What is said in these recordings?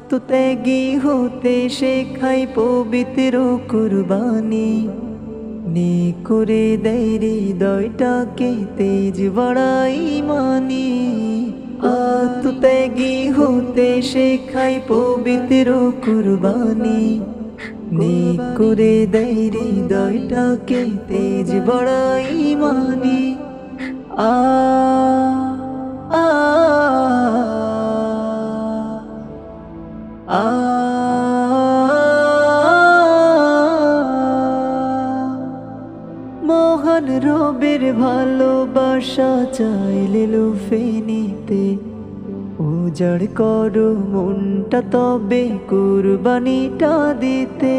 আত্মত্যাগী হতে শেখাই পবিত্র কুরবানি, নে করে দেয় হৃদয়টাকে তেজ বাড়াই মানি। আত্মত্যাগী হতে শেখাই পবিত্র কুরবানি, নে করে দেয় হৃদয়টাকে তেজ বাড়াই মানি। আ আ আ মহান রবের ভালোবাসা চাইলে লুফে নিতে, উজাড় করো মনটা তবে কুরবানিটা দিতে।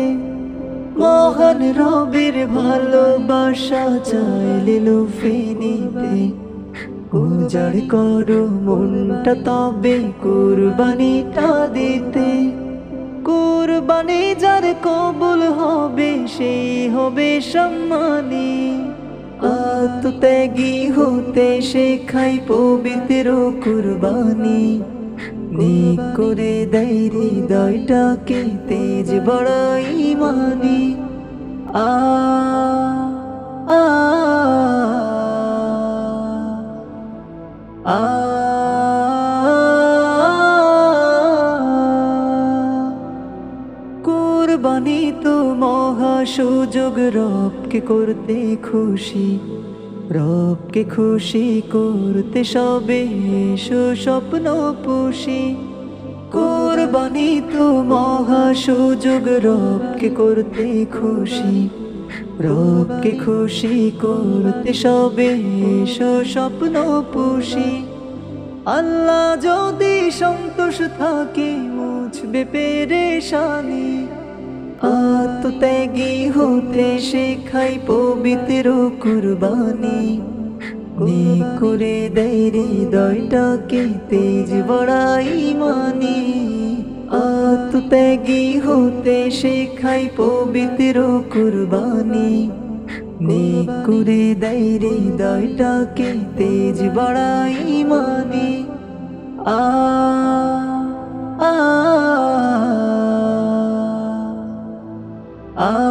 মহান রবের ভালোবাসা চাইলে লুফে নিতে, উজাড় করো মনটা তবে কুরবানিটা দিতে। কুরবানি যার কবুল হবে সেই হবে সম্মানী। আত্মত্যাগী হতে শেখাই পবিত্র কুরবানি, নে করে দেয় হৃদয়টাকে তেজ বাড়াই মানি। আ আ আ কুরবানি তো মহা সুযোগ রবকে করতে খুশি, রবকে খুশি করতে সবে এসো স্বপ্ন পুষি। কুরবানি তো মহা সুযোগ রবকে করতে খুশি, রবকে খুশি করতে সবে এসো স্বপ্ন পুষি। আল্লাহ যদি সন্তোষ থাকে মুছবে পেরেশানি। আত্মত্যাগী হতে শেখাই পবিত্র কুরবানি, নে করে দেয় হৃদয়টাকে তেজ বাড়াই মানি। আত্মত্যাগী হতে শেখাই পবিত্র কুরবানি, নে করে দেয় হৃদয়টাকে তেজ বাড়াই মানি। আ আ আ